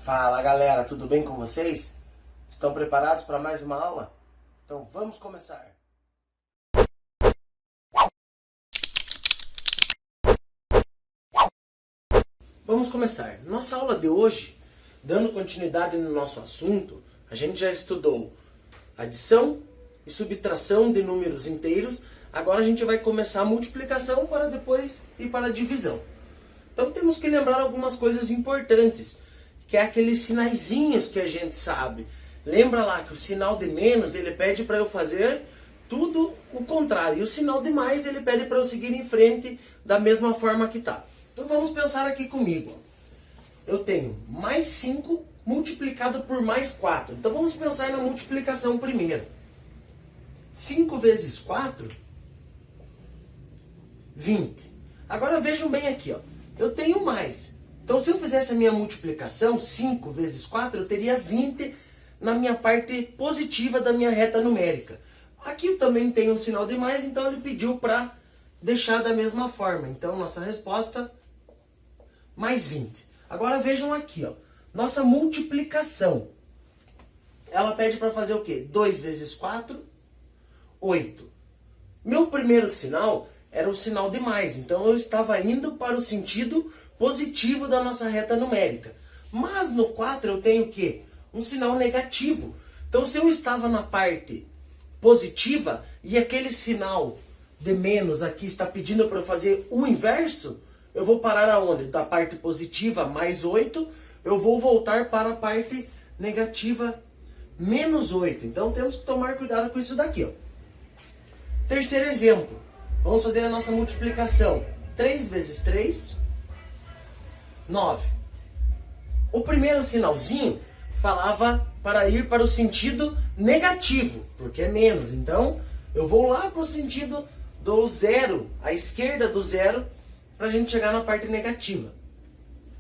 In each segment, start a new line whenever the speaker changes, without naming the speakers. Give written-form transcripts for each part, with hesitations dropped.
Fala galera, tudo bem com vocês? Estão preparados para mais uma aula? Então vamos começar! Vamos começar. Nossa aula de hoje, dando continuidade no nosso assunto, a gente já estudou adição e subtração de números inteiros. Agora a gente vai começar a multiplicação para depois ir para a divisão. Então temos que lembrar algumas coisas importantes, que é aqueles sinaizinhos que a gente sabe. Lembra lá que o sinal de menos, ele pede para eu fazer tudo o contrário. E o sinal de mais, ele pede para eu seguir em frente da mesma forma que está. Então vamos pensar aqui comigo. Eu tenho mais 5 multiplicado por mais 4. Então vamos pensar na multiplicação primeiro. 5 vezes 4, 20. Agora vejam bem aqui, ó. Eu tenho mais. Então se eu fizesse a minha multiplicação, 5 vezes 4, eu teria 20 na minha parte positiva da minha reta numérica. Aqui eu também tenho um sinal de mais, então ele pediu para deixar da mesma forma. Então nossa resposta, mais 20. Agora vejam aqui, ó. Nossa multiplicação. Ela pede para fazer o quê? 2 vezes 4, 8. Meu primeiro sinal era o sinal de mais. Então eu estava indo para o sentido positivo da nossa reta numérica. Mas no 4 eu tenho o quê? Um sinal negativo. Então se eu estava na parte positiva e aquele sinal de menos aqui está pedindo para eu fazer o inverso, eu vou parar aonde? Da parte positiva, mais 8, eu vou voltar para a parte negativa, menos 8. Então temos que tomar cuidado com isso daqui, ó. Terceiro exemplo. Vamos fazer a nossa multiplicação. 3 vezes 3, 9. O primeiro sinalzinho falava para ir para o sentido negativo, porque é menos. Então, eu vou lá para o sentido do zero, à esquerda do zero, para a gente chegar na parte negativa.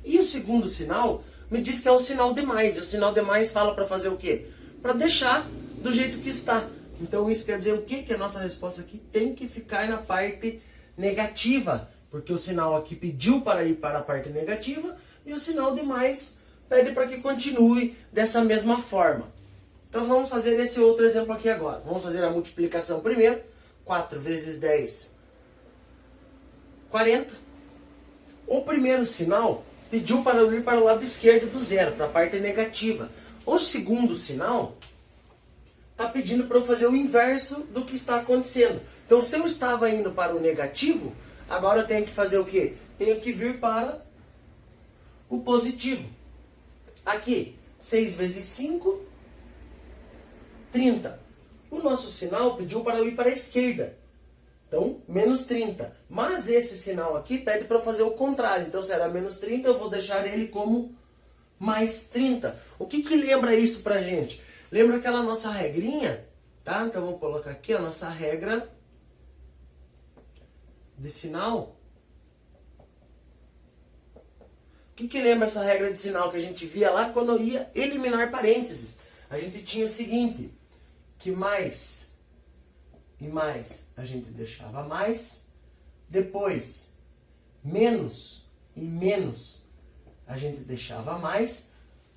E o segundo sinal me diz que é o sinal de mais. E o sinal de mais fala para fazer o quê? Para deixar do jeito que está. Então isso quer dizer o quê? Que a nossa resposta aqui tem que ficar na parte negativa. Porque o sinal aqui pediu para ir para a parte negativa e o sinal de mais pede para que continue dessa mesma forma. Então vamos fazer esse outro exemplo aqui agora. Vamos fazer a multiplicação primeiro. 4 vezes 10, 40. O primeiro sinal pediu para eu ir para o lado esquerdo do zero, para a parte negativa. O segundo sinal está pedindo para eu fazer o inverso do que está acontecendo. Então se eu estava indo para o negativo, agora eu tenho que fazer o quê? Tenho que vir para o positivo. Aqui, 6 vezes 5, 30. O nosso sinal pediu para eu ir para a esquerda. Então, menos 30. Mas esse sinal aqui pede para eu fazer o contrário. Então, se era menos 30, eu vou deixar ele como mais 30. O que que lembra isso pra gente? Lembra aquela nossa regrinha? Tá? Então, vamos colocar aqui a nossa regra de sinal. O que que lembra essa regra de sinal que a gente via lá quando eu ia eliminar parênteses? A gente tinha o seguinte, que mais e mais a gente deixava mais, depois menos e menos a gente deixava mais,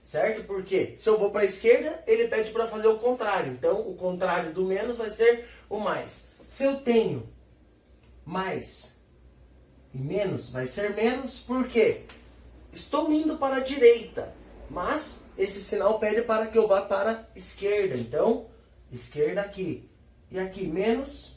certo? Porque se eu vou para a esquerda, ele pede para fazer o contrário. Então o contrário do menos vai ser o mais. Se eu tenho mais e menos, vai ser menos, por quê? Estou indo para a direita, mas esse sinal pede para que eu vá para a esquerda. Então, esquerda aqui. E aqui menos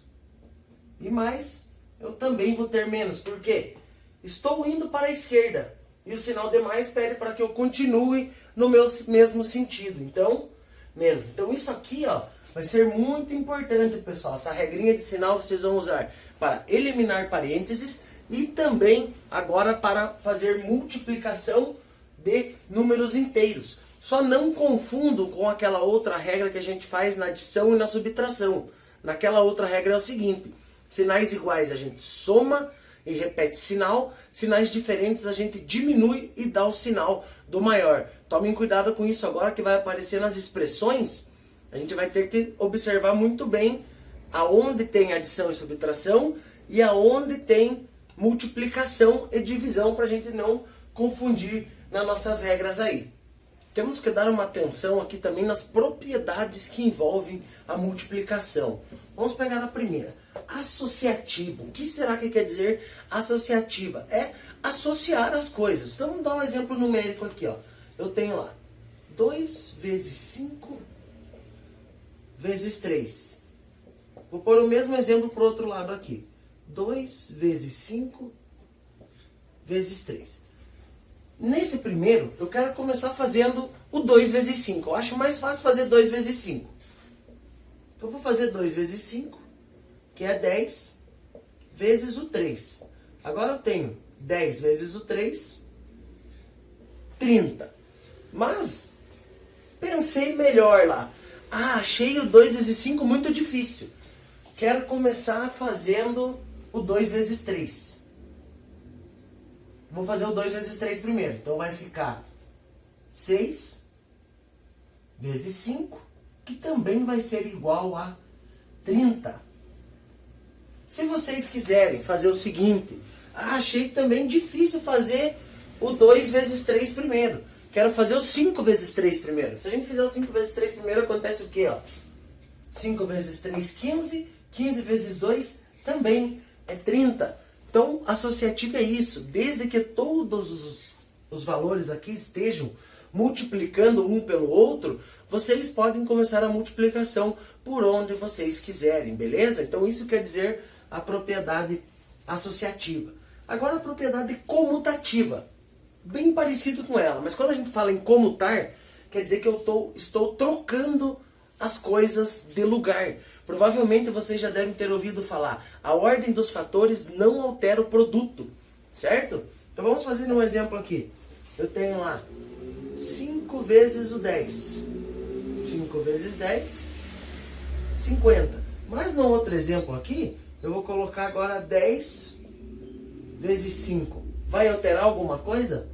e mais, eu também vou ter menos. Por quê? Estou indo para a esquerda. E o sinal de mais pede para que eu continue no meu mesmo sentido. Então, menos. Então isso aqui, ó, vai ser muito importante, pessoal. Essa regrinha de sinal vocês vão usar para eliminar parênteses e também agora para fazer multiplicação de números inteiros. Só não confundam com aquela outra regra que a gente faz na adição e na subtração. Naquela outra regra é o seguinte, sinais iguais a gente soma e repete sinal, sinais diferentes a gente diminui e dá o sinal do maior. Tomem cuidado com isso agora que vai aparecer nas expressões, a gente vai ter que observar muito bem aonde tem adição e subtração e aonde tem multiplicação e divisão para a gente não confundir nas nossas regras aí. temos que dar uma atenção aqui também nas propriedades que envolvem a multiplicação. Vamos pegar a primeira. Associativa. O que será que quer dizer associativa? É associar as coisas. Então vamos dar um exemplo numérico aqui. Ó. Eu tenho lá 2 vezes 5 vezes 3. Vou pôr o mesmo exemplo para o outro lado aqui. 2 vezes 5 vezes 3. Nesse primeiro, eu quero começar fazendo o 2 vezes 5. Eu acho mais fácil fazer 2 vezes 5. Então eu vou fazer 2 vezes 5, que é 10, vezes o 3. Agora eu tenho 10 vezes o 3, 30. Mas, pensei melhor lá. Achei o 2 vezes 5 muito difícil. Quero começar fazendo o 2 vezes 3. Vou fazer o 2 vezes 3 primeiro. Então vai ficar 6 vezes 5, que também vai ser igual a 30. Se vocês quiserem fazer o seguinte, achei também difícil fazer o 2 vezes 3 primeiro. Quero fazer o 5 vezes 3 primeiro. Se a gente fizer o 5 vezes 3 primeiro, acontece o quê? Ó? 5 vezes 3, 15. 15 vezes 2 também é 30. Então, associativo é isso. Desde que todos os valores aqui estejam multiplicando um pelo outro, vocês podem começar a multiplicação por onde vocês quiserem, beleza? Então, isso quer dizer a propriedade associativa. Agora, a propriedade comutativa. Bem parecido com ela, mas quando a gente fala em comutar, quer dizer que eu estou trocando as coisas de lugar. Provavelmente vocês já devem ter ouvido falar, a ordem dos fatores não altera o produto, certo? Então vamos fazer um exemplo aqui. Eu tenho lá 5 vezes o 10. 5 vezes 10, 50. Mas no outro exemplo aqui, eu vou colocar agora 10 vezes 5. Vai alterar alguma coisa?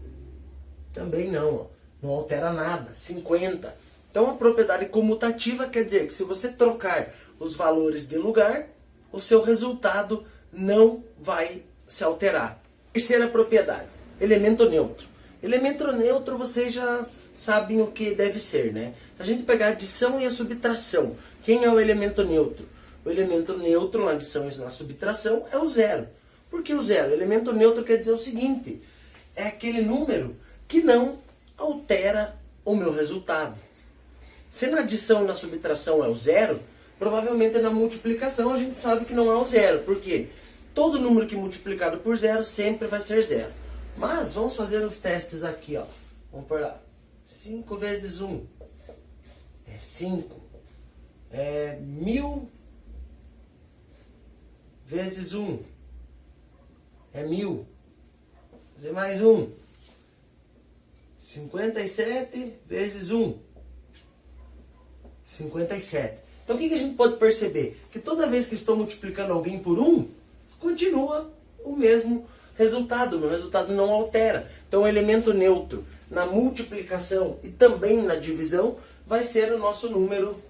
Também não, ó. Não altera nada. 50. Então a propriedade comutativa quer dizer que se você trocar os valores de lugar, o seu resultado não vai se alterar. Terceira propriedade, elemento neutro. Elemento neutro vocês já sabem o que deve ser, né? Se a gente pegar a adição e a subtração, quem é o elemento neutro? O elemento neutro na adição e na subtração é o zero. Por que o zero? O elemento neutro quer dizer o seguinte, é aquele número que não altera o meu resultado. Se na adição e na subtração é o zero, provavelmente na multiplicação a gente sabe que não é o zero. Por quê? Todo número que é multiplicado por zero sempre vai ser zero. Mas vamos fazer os testes aqui, ó. Vamos por lá. 5 vezes 1 é 5. 1000 vezes 1 é 1000. Fazer mais um. 57 vezes 1. 57. Então o que a gente pode perceber? Que toda vez que estou multiplicando alguém por 1, continua o mesmo resultado. O meu resultado não altera. Então o elemento neutro na multiplicação e também na divisão vai ser o nosso número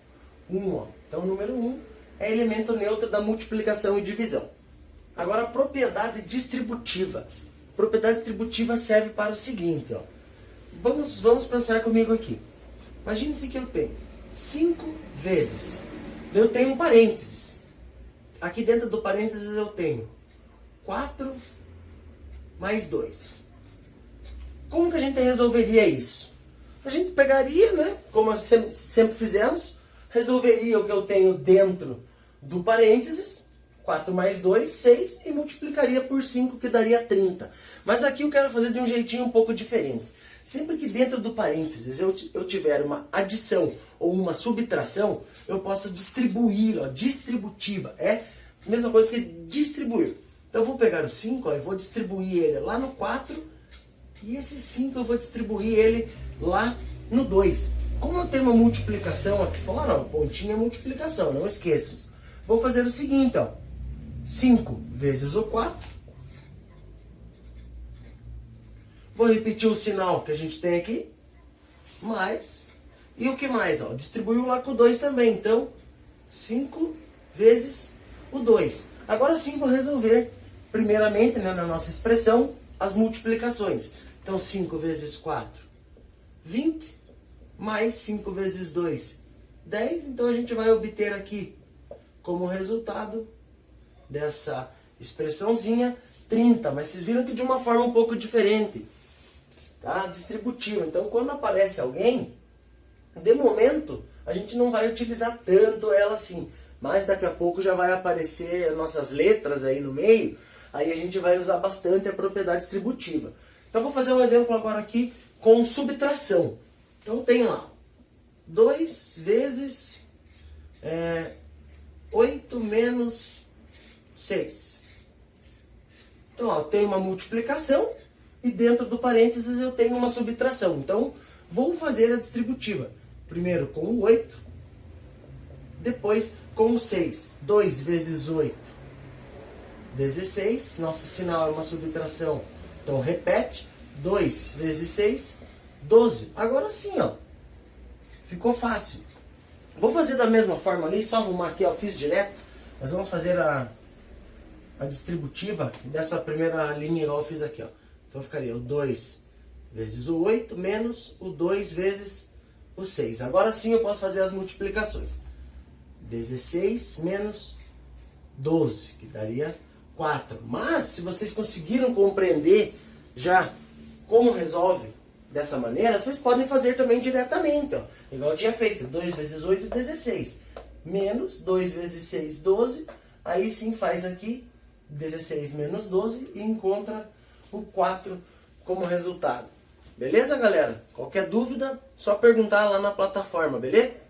1. Ó. Então o número 1 é elemento neutro da multiplicação e divisão. Agora a propriedade distributiva. A propriedade distributiva serve para o seguinte. Ó. Vamos pensar comigo aqui. Imagine-se que eu tenho 5 vezes. Eu tenho um parênteses. Aqui dentro do parênteses eu tenho 4 mais 2. Como que a gente resolveria isso? A gente pegaria, né, como sempre fizemos, resolveria o que eu tenho dentro do parênteses, 4 mais 2, 6, e multiplicaria por 5, que daria 30. Mas aqui eu quero fazer de um jeitinho um pouco diferente. Sempre que dentro do parênteses eu tiver uma adição ou uma subtração, eu posso distribuir, ó, distributiva. É a mesma coisa que distribuir. Então eu vou pegar o 5, ó, e vou distribuir ele lá no 4, e esse 5 eu vou distribuir ele lá no 2. Como eu tenho uma multiplicação aqui fora, ó, pontinho é multiplicação, não esqueçam. Vou fazer o seguinte, ó, 5 vezes o 4. Vou repetir o sinal que a gente tem aqui, mais, e o que mais? Ó, distribuiu lá com o 2 também, então 5 vezes o 2. Agora sim vou resolver, primeiramente, né, na nossa expressão, as multiplicações. Então 5 vezes 4, 20, mais 5 vezes 2, 10. Então a gente vai obter aqui, como resultado dessa expressãozinha, 30. Mas vocês viram que de uma forma um pouco diferente, tá? Distributiva. Então quando aparece alguém, de momento a gente não vai utilizar tanto ela assim. Mas daqui a pouco já vai aparecer nossas letras aí no meio. Aí a gente vai usar bastante a propriedade distributiva. Então vou fazer um exemplo agora aqui com subtração. Então tem lá 2 vezes 8 menos 6. Então ó, eu tenho uma multiplicação e dentro do parênteses eu tenho uma subtração. Então vou fazer a distributiva. Primeiro com o 8, depois com o 6. 2 vezes 8, 16. Nosso sinal é uma subtração. Então repete. 2 vezes 6, 12. Agora sim, ó. Ficou fácil. Vou fazer da mesma forma ali, só arrumar aqui, ó. Fiz direto. Nós vamos fazer a distributiva dessa primeira linha igual eu fiz aqui, ó. Então ficaria o 2 vezes o 8 menos o 2 vezes o 6. Agora sim eu posso fazer as multiplicações. 16 menos 12, que daria 4. Mas, se vocês conseguiram compreender já como resolve dessa maneira, vocês podem fazer também diretamente, ó. Igual eu tinha feito, 2 vezes 8, 16. Menos 2 vezes 6, 12. Aí sim faz aqui 16 menos 12 e encontra o 4 como resultado. Beleza, galera? Qualquer dúvida, só perguntar lá na plataforma, beleza?